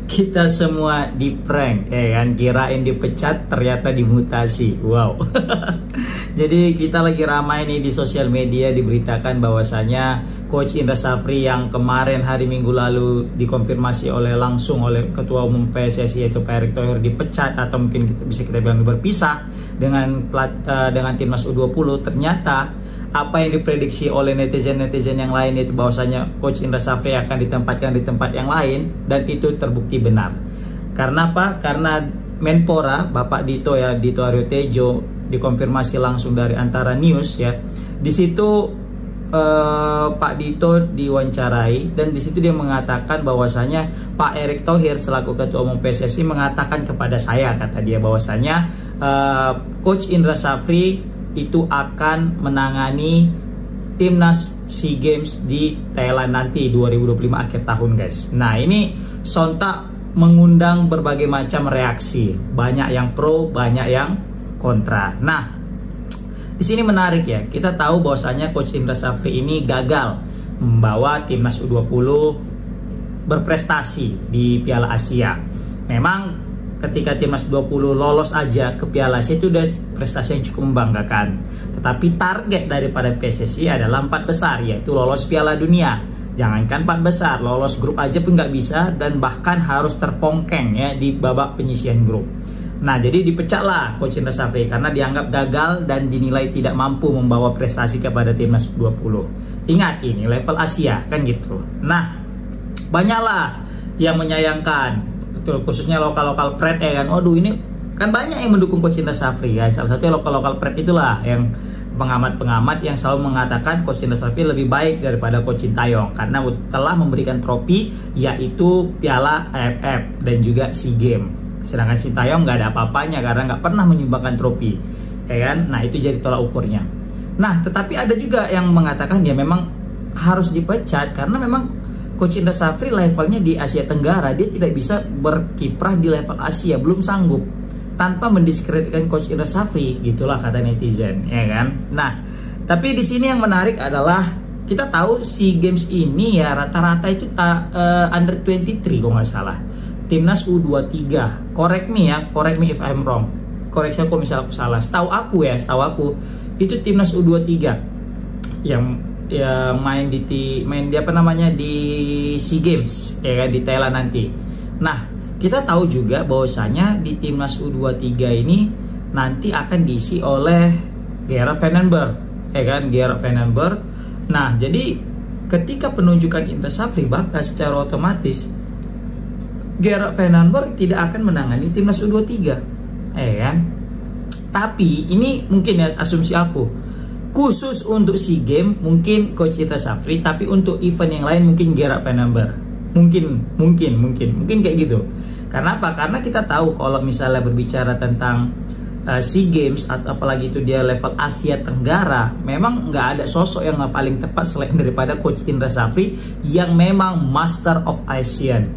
Kita semua di prank, kan? Kirain dipecat, ternyata dimutasi. Wow. Jadi kita lagi ramai nih di sosial media, diberitakan bahwasanya Coach Indra Syafri yang kemarin hari Minggu lalu dikonfirmasi langsung oleh Ketua Umum PSSI yaitu Pak Erick Thohir dipecat atau mungkin bisa kita bilang berpisah dengan timnas U20. Ternyata apa yang diprediksi oleh netizen-netizen yang lain itu bahwasanya Coach Indra Syafri akan ditempatkan di tempat yang lain, dan itu terbukti benar. Karena apa? Karena Menpora Bapak Dito Aryo Tejo dikonfirmasi langsung dari Antara News ya. Di situ Pak Dito diwawancarai, dan di situ dia mengatakan bahwasanya Pak Erick Thohir selaku Ketua Umum PSSI mengatakan kepada saya, kata dia, bahwasanya Coach Indra Syafri itu akan menangani timnas SEA Games di Thailand nanti 2025 akhir tahun, guys. Nah, ini sontak mengundang berbagai macam reaksi, banyak yang pro, banyak yang kontra. Nah, di sini menarik ya, kita tahu bahwasanya Coach Indra Syafri ini gagal membawa timnas U20 berprestasi di Piala Asia. Memang ketika timnas 20 lolos aja ke Piala Asia itu udah prestasi yang cukup membanggakan. Tetapi target daripada PSSI adalah 4 besar, yaitu lolos Piala Dunia. Jangankan 4 besar, lolos grup aja pun nggak bisa, dan bahkan harus terpongkeng ya di babak penyisihan grup. Nah, jadi dipecatlah Coach Indra Syafri karena dianggap gagal dan dinilai tidak mampu membawa prestasi kepada timnas 20. Ingat, ini level Asia kan gitu. Nah, banyaklah yang menyayangkan, betul, khususnya lokal-lokal pret kan. Waduh, ini kan banyak yang mendukung Coach Indra Syafri kan. Salah satunya lokal-lokal pret itulah yang pengamat-pengamat yang selalu mengatakan Coach Indra Syafri lebih baik daripada Coach Sintayong karena telah memberikan trofi yaitu Piala AFF dan juga SEA Games. Sedangkan Sintayong nggak ada apa-apanya karena nggak pernah menyumbangkan trofi, ya kan? Nah, itu jadi tolak ukurnya. Nah, tetapi ada juga yang mengatakan ya memang harus dipecat karena memang Coach Indra Syafri levelnya di Asia Tenggara, dia tidak bisa berkiprah di level Asia, belum sanggup tanpa mendiskreditkan Coach Indra Syafri, gitulah kata netizen, ya kan? Nah, tapi di sini yang menarik adalah kita tahu SEA Games ini ya rata-rata itu under 23 kalau nggak salah. Timnas U23, correct me if I'm wrong. Koreksi aku misal aku salah. Setahu aku itu timnas U23 yang main di SEA Games ya kan, di Thailand nanti. Nah, kita tahu juga bahwasanya di timnas U23 ini nanti akan diisi oleh Gerard Van den Berg, ya kan, Gerard Van den Berg. Nah, jadi ketika penunjukan Indra Syafri, bahkan secara otomatis Gerard Van den Berg tidak akan menangani timnas U23, ya kan. Tapi ini mungkin ya asumsi aku, khusus untuk SEA Games mungkin Coach Indra Syafri, tapi untuk event yang lain mungkin Gerard Van den Berg. Mungkin kayak gitu. Karena apa? Karena kita tahu kalau misalnya berbicara tentang SEA Games atau apalagi itu dia level Asia Tenggara, memang nggak ada sosok yang paling tepat selain daripada Coach Indra Syafri yang memang Master of Asian.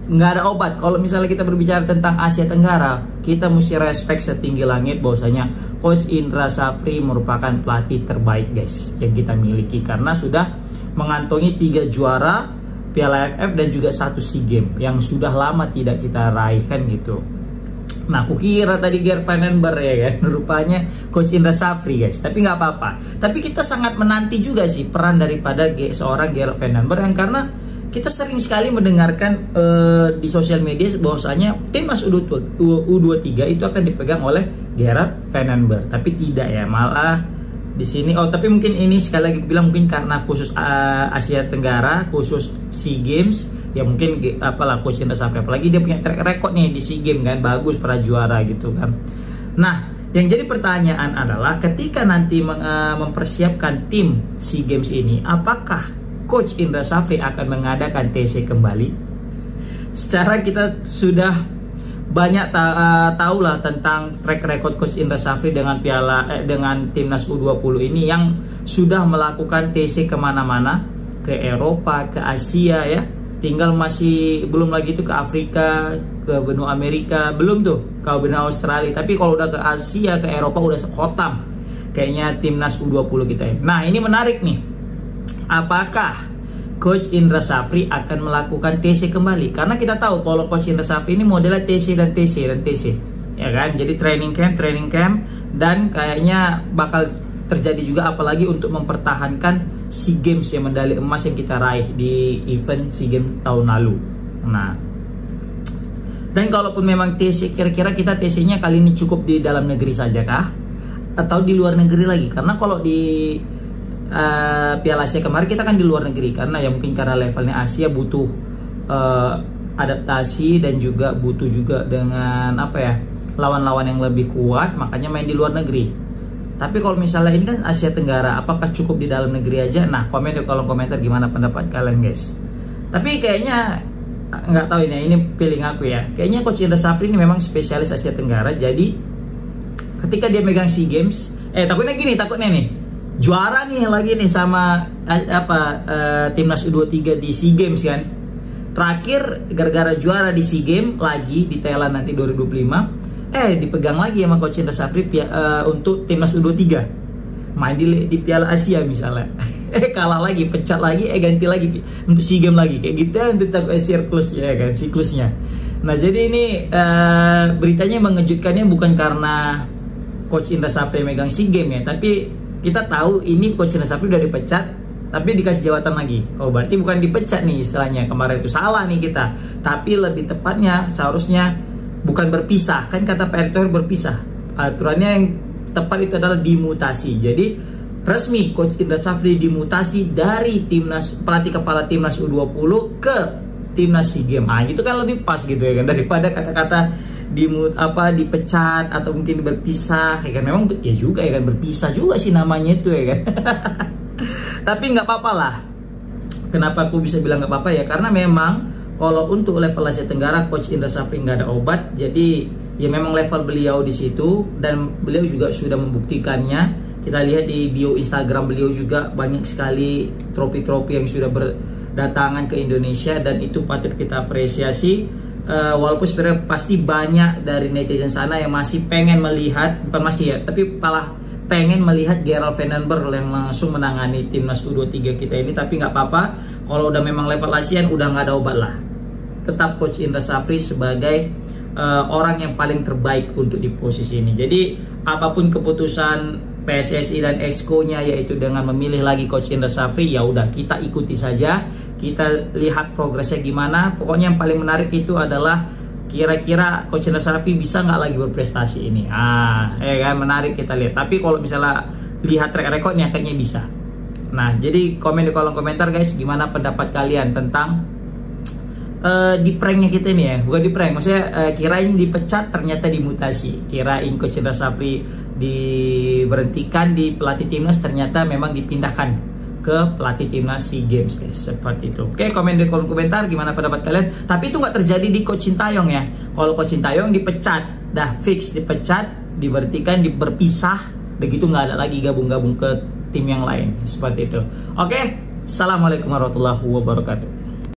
Nggak ada obat. Kalau misalnya kita berbicara tentang Asia Tenggara, kita mesti respect setinggi langit bahwasanya Coach Indra Syafri merupakan pelatih terbaik, guys, yang kita miliki karena sudah mengantongi 3 juara Piala AFF dan juga 1 SEA Games yang sudah lama tidak kita raih kan gitu. Nah, aku kira tadi Gerard Van den Berg ya kan, rupanya Coach Indra Syafri, guys. Tapi nggak apa-apa. Tapi kita sangat menanti juga sih peran daripada seorang Gerard Van den Berg yang karena kita sering sekali mendengarkan di sosial media bahwasanya timnas U23 itu akan dipegang oleh Gerard Van den Berg, tapi tidak ya, malah di sini tapi mungkin ini sekali lagi bilang mungkin karena khusus Asia Tenggara, khusus SEA Games ya mungkin apalah Coach Indra Syafri, apalagi dia punya track record nih di SEA Games kan, bagus, pernah juara gitu kan. Nah, yang jadi pertanyaan adalah ketika nanti mempersiapkan tim SEA Games ini, apakah Coach Indra Syafri akan mengadakan TC kembali? Secara kita sudah banyak tahu lah tentang track record Coach Indra Syafri dengan dengan timnas U20 ini yang sudah melakukan TC kemana-mana, ke Eropa, ke Asia ya. Tinggal masih belum lagi itu ke Afrika, ke benua Amerika, belum tuh ke benua Australia. Tapi kalau udah ke Asia, ke Eropa udah sekotam kayaknya timnas U20 kita ini. Nah, ini menarik nih. Apakah Coach Indra Safri akan melakukan TC kembali, karena kita tahu kalau Coach Indra Safri ini modelnya TC dan TC dan TC, ya kan? Jadi training camp, dan kayaknya bakal terjadi juga, apalagi untuk mempertahankan SEA Games yang medali emas yang kita raih di event SEA Games tahun lalu. Nah, dan kalaupun memang TC, kira-kira kita TC-nya kali ini cukup di dalam negeri saja kah? Atau di luar negeri lagi? Karena kalau di Piala Asia kemarin kita kan di luar negeri, karena ya mungkin karena levelnya Asia butuh adaptasi dan juga butuh juga dengan apa ya, lawan-lawan yang lebih kuat, makanya main di luar negeri. Tapi kalau misalnya ini kan Asia Tenggara, apakah cukup di dalam negeri aja? Nah, komen di kolom komentar gimana pendapat kalian guys. Tapi kayaknya nggak tahu ini feeling aku ya, kayaknya Coach Indra Safri ini memang spesialis Asia Tenggara. Jadi ketika dia megang SEA Games, takutnya nih juara nih lagi nih sama timnas U23 di SEA Games kan. Terakhir gara-gara juara di SEA Games lagi di Thailand nanti 2025, dipegang lagi sama Coach Indra Safri untuk timnas U23, main di Piala Asia misalnya. Kalah lagi, pecat lagi, ganti lagi untuk SEA Games lagi, kayak gitu untuk siklusnya kan, siklusnya. Nah, jadi ini beritanya mengejutkannya bukan karena Coach Indra Safri megang SEA Games ya, tapi kita tahu ini Coach Indra Safri udah dipecat, tapi dikasih jawatan lagi. Oh, berarti bukan dipecat nih istilahnya, kemarin itu salah nih kita, tapi lebih tepatnya seharusnya bukan berpisah, kan kata Pak Erick Thohir berpisah. Aturannya yang tepat itu adalah dimutasi. Jadi resmi Coach Indra Safri dimutasi dari pelatih kepala timnas U20 ke timnas SEA Games. Gitu kan lebih pas gitu ya kan, daripada kata-kata dipecat atau mungkin berpisah ya kan. Memang ya juga ya kan, berpisah juga sih namanya itu ya kan. Tapi nggak apa-apa lah. Kenapa aku bisa bilang nggak apa-apa ya, karena memang kalau untuk level Asia Tenggara Coach Indra Safri nggak ada obat. Jadi ya memang level beliau di situ, dan beliau juga sudah membuktikannya. Kita lihat di bio Instagram beliau juga banyak sekali trofi-trofi yang sudah berdatangan ke Indonesia, dan itu patut kita apresiasi. Walaupun sebenarnya pasti banyak dari netizen sana yang masih pengen melihat, bukan masih ya, tapi malah pengen melihat Gerald Vandenberg yang langsung menangani timnas U23 kita ini. Tapi nggak apa-apa, kalau udah memang level ASEAN udah nggak ada obat lah. Tetap Coach Indra Safri sebagai orang yang paling terbaik untuk di posisi ini. Jadi apapun keputusan PSSI dan Exco-nya, yaitu dengan memilih lagi Coach Indra Safri, ya udah kita ikuti saja, kita lihat progresnya gimana. Pokoknya yang paling menarik itu adalah kira-kira Coach Indra Safri bisa nggak lagi berprestasi ini. Kan menarik kita lihat. Tapi kalau misalnya lihat track recordnya kayaknya bisa. Nah, jadi komen di kolom komentar guys, gimana pendapat kalian tentang di pranknya kita ini ya. Bukan di prank, maksudnya kirain dipecat ternyata dimutasi. Kirain Coach Indra Safri diberhentikan di pelatih timnas, ternyata memang dipindahkan ke pelatih timnas SEA Games guys, seperti itu. Oke, komen di kolom komentar gimana pendapat kalian. Tapi itu nggak terjadi di Coach Sintayong ya. Kalau Coach Sintayong dipecat, dah fix dipecat, diberhentikan, berpisah, begitu nggak ada lagi gabung-gabung ke tim yang lain, seperti itu. Oke, assalamualaikum warahmatullahi wabarakatuh.